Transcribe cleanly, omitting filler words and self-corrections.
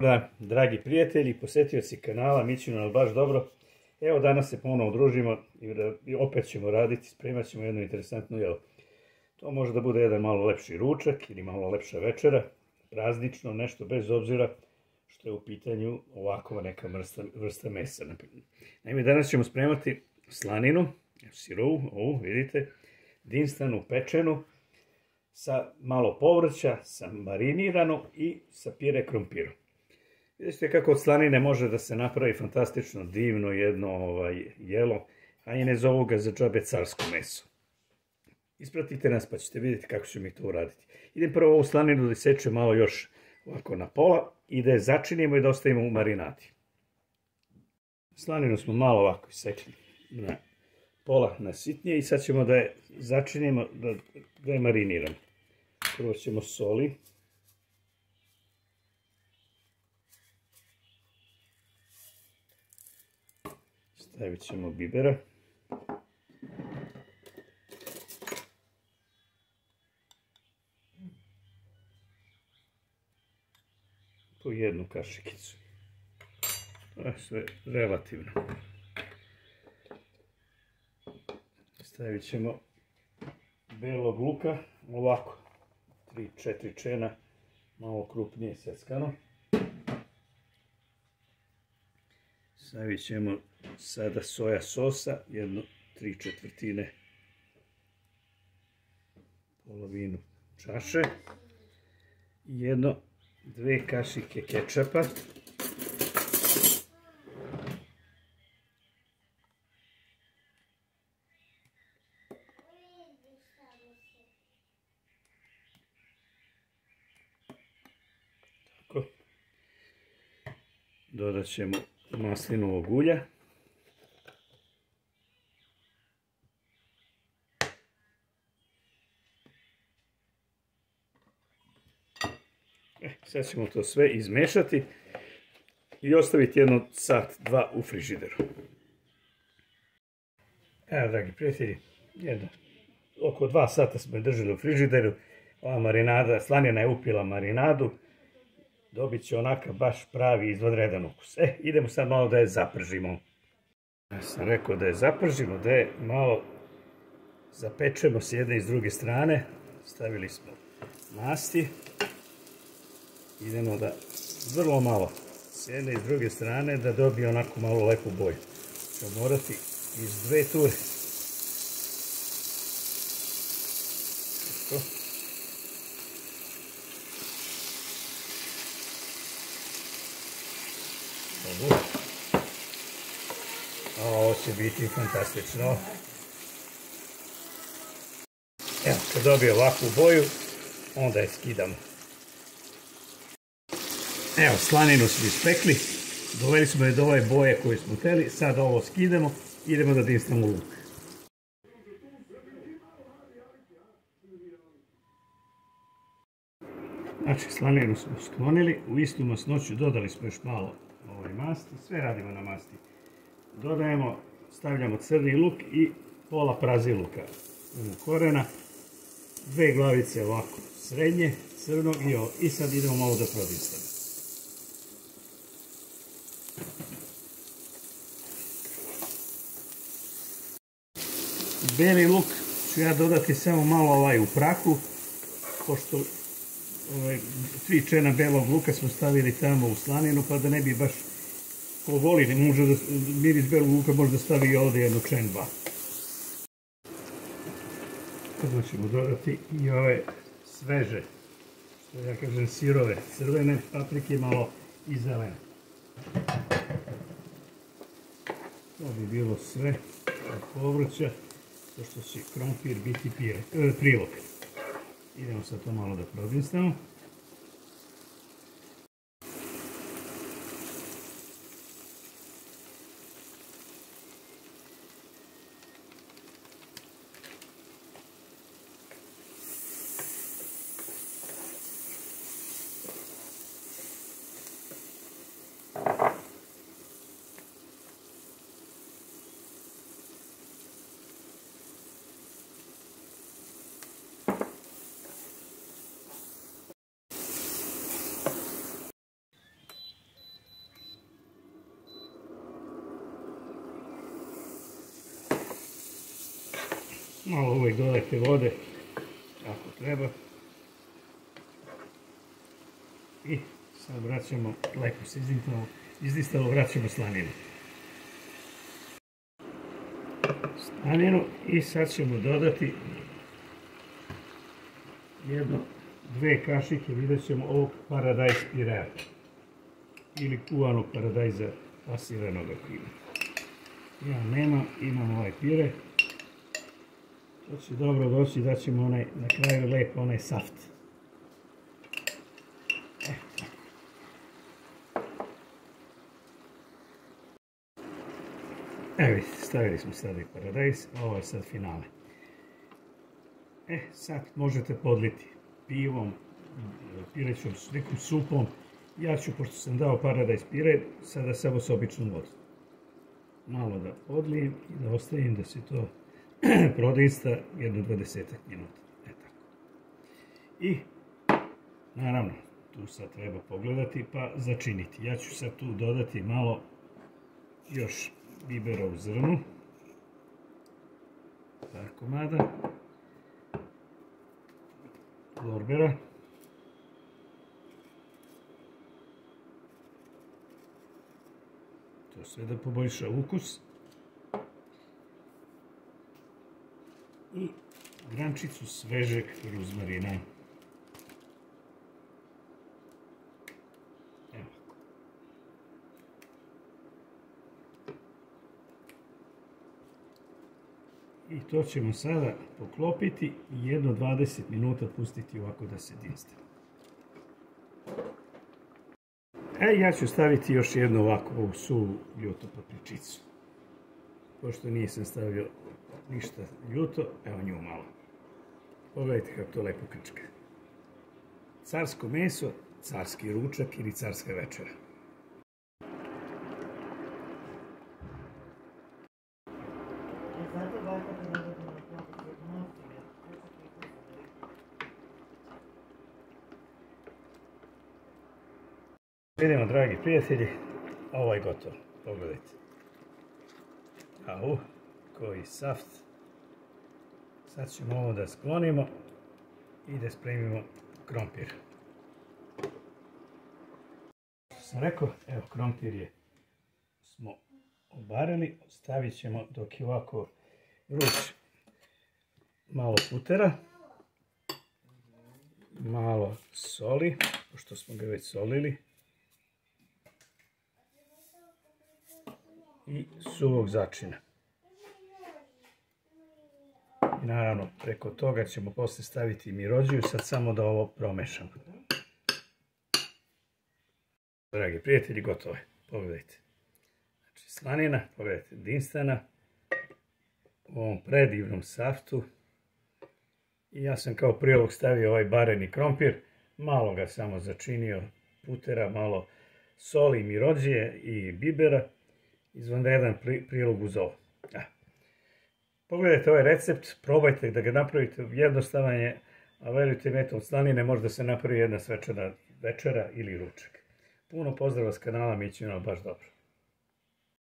Da, dragi prijatelji, posjetioci kanala, mi ćemo nam baš dobro. Evo danas se ponovno družimo i opet ćemo raditi, spremat ćemo jedno interesantno jelo. To može da bude jedan malo lepši ručak ili malo lepša večera, praznično, nešto bez obzira što je u pitanju ovakva neka vrsta mesa. Naime, danas ćemo spremati slaninu, sirovu, ovu vidite, dinstanu, pečenu, sa malo povrća, sa marinirano i sa pire krompirom. Vidite kako od slanine može da se napravi fantastično, divno jedno jelo, a i ne zovu ga za džabe carsko meso. Ispratite nas pa ćete vidjeti kako ćemo mi to uraditi. Idem prvo ovu slaninu da isečem malo još ovako na pola i da je začinimo i da ostavimo u marinadi. Slaninu smo malo ovako isekli na pola na sitnije i sad ćemo da je začinimo, da je mariniramo. Prvo ćemo soli. Stavit ćemo bibera. Po jednu kašikicu. To je sve relativno. Stavit ćemo belog luka, ovako, 3-4 čena, malo krupnije seckano. Stavit ćemo sada soja sosa, jedno 3/4, polovinu čaše, i 2 kašike kečapa, tako, dodat ćemo maslinovog ulja, sad ćemo to sve izmešati i ostaviti jedno sat, dva u frižideru. Evo, dragi prijatelji, oko 2 sata smo je držali u frižideru. Ova marinada, slanina je upila marinadu, dobit će onakav baš pravi izvanredan ukus. Idemo sad malo da je zapržimo. Ja sam rekao da je zapržimo, da je malo zapečemo s jedne i s druge strane. Stavili smo masti. Idemo da vrlo malo s jedne i s druge strane da dobije onako malo lepu boju. Ćemo morati iz 2 ture. Ovo će biti fantastično. Evo, kad dobije ovakvu boju, onda je skidamo. Evo, slaninu smo ispekli, doveli smo je do ove boje koje smo hteli, sad ovo skidamo, idemo da dinstamo luk. Znači, slaninu smo sklonili, u istu masnoću dodali smo još malo masti, sve radimo na masti. Dodajemo, stavljamo crni luk i pola praziluka korena, 2 glavice ovako srednje, crnog i ovo. I sad idemo malo da prodinstamo. Beli luk ću ja dodati samo malo u prahu, pošto 3 čena belog luka smo stavili tamo u slaninu, pa da ne bi baš, ko voli, miris belog luka može da stavi i ovdje jedno čen 2. Sada ćemo dodati i ove sveže, što ja kažem sirove, crvene paprike, malo i zelene. To bi bilo sve od povrća, pošto će krompir biti prilog. Idemo sad to malo da prodinstamo. Malo uvijek dodajte vode, ako treba. I sad vraćamo, lepo se izdistalo, vraćamo slaninu. I sad ćemo dodati dve kašike, vidjet ćemo, ovog paradajz pirea ili kuvanog paradajza pasiranog ako imate. Ja nemam, imam ovaj pire. To će dobro doći, da ćemo na kraju lepo onaj saft. Evo, stavili smo sad i paradajz, ovo je sad finale. Sad možete podliti pivom, pirećom, nekom supom. Ja ću, pošto sam dao paradajz pire, sada samo s običnom vodom. Malo da podlijem i da ostavim da se to prodista jedno 20 minuta. I, naravno, tu sad treba pogledati pa začiniti. Ja ću sad tu dodati malo još bibera u zrnu, par komada, lorbera, to sve da poboljša ukus, i grančicu svežeg ruzmarina. I to ćemo sada poklopiti i jedno 20 minuta pustiti ovako da se dinste. Ja ću staviti još jednu ovako ovu suvu ljutu papričicu. Pošto nisam stavio ništa ljuto, evo nju malo. Pogledajte kako to lepo krčka. Carsko meso, carski ručak ili carska večera. Vidimo, dragi prijatelji, ovo je gotovo. Pogledajte. Au, koji saft. Sad ćemo ovo da sklonimo i da spremimo krompir. Sam rekao, evo, krompir smo obarili, stavit ćemo dok je ovako vruć malo putera, malo soli, pošto smo ga već solili, i suvog začina. I naravno, preko toga ćemo posle staviti mirođiju, sad samo da ovo promešamo. Dragi prijatelji, gotovo je. Pogledajte. Znači, slanina, pogledajte, dinstana, u ovom predivnom saftu. I ja sam kao prilog stavio ovaj bareni krompir, malo ga samo začinio putera, malo soli, mirođije i bibera. Izvanredan prilog uz ovo. Pogledajte ovaj recept, probajte da ga napravite, jednostavan je, a verujte mi, od slanine može da se napravi jedna svečana večera ili ručak. Puno pozdrava s kanala, mi ćemo baš dobro.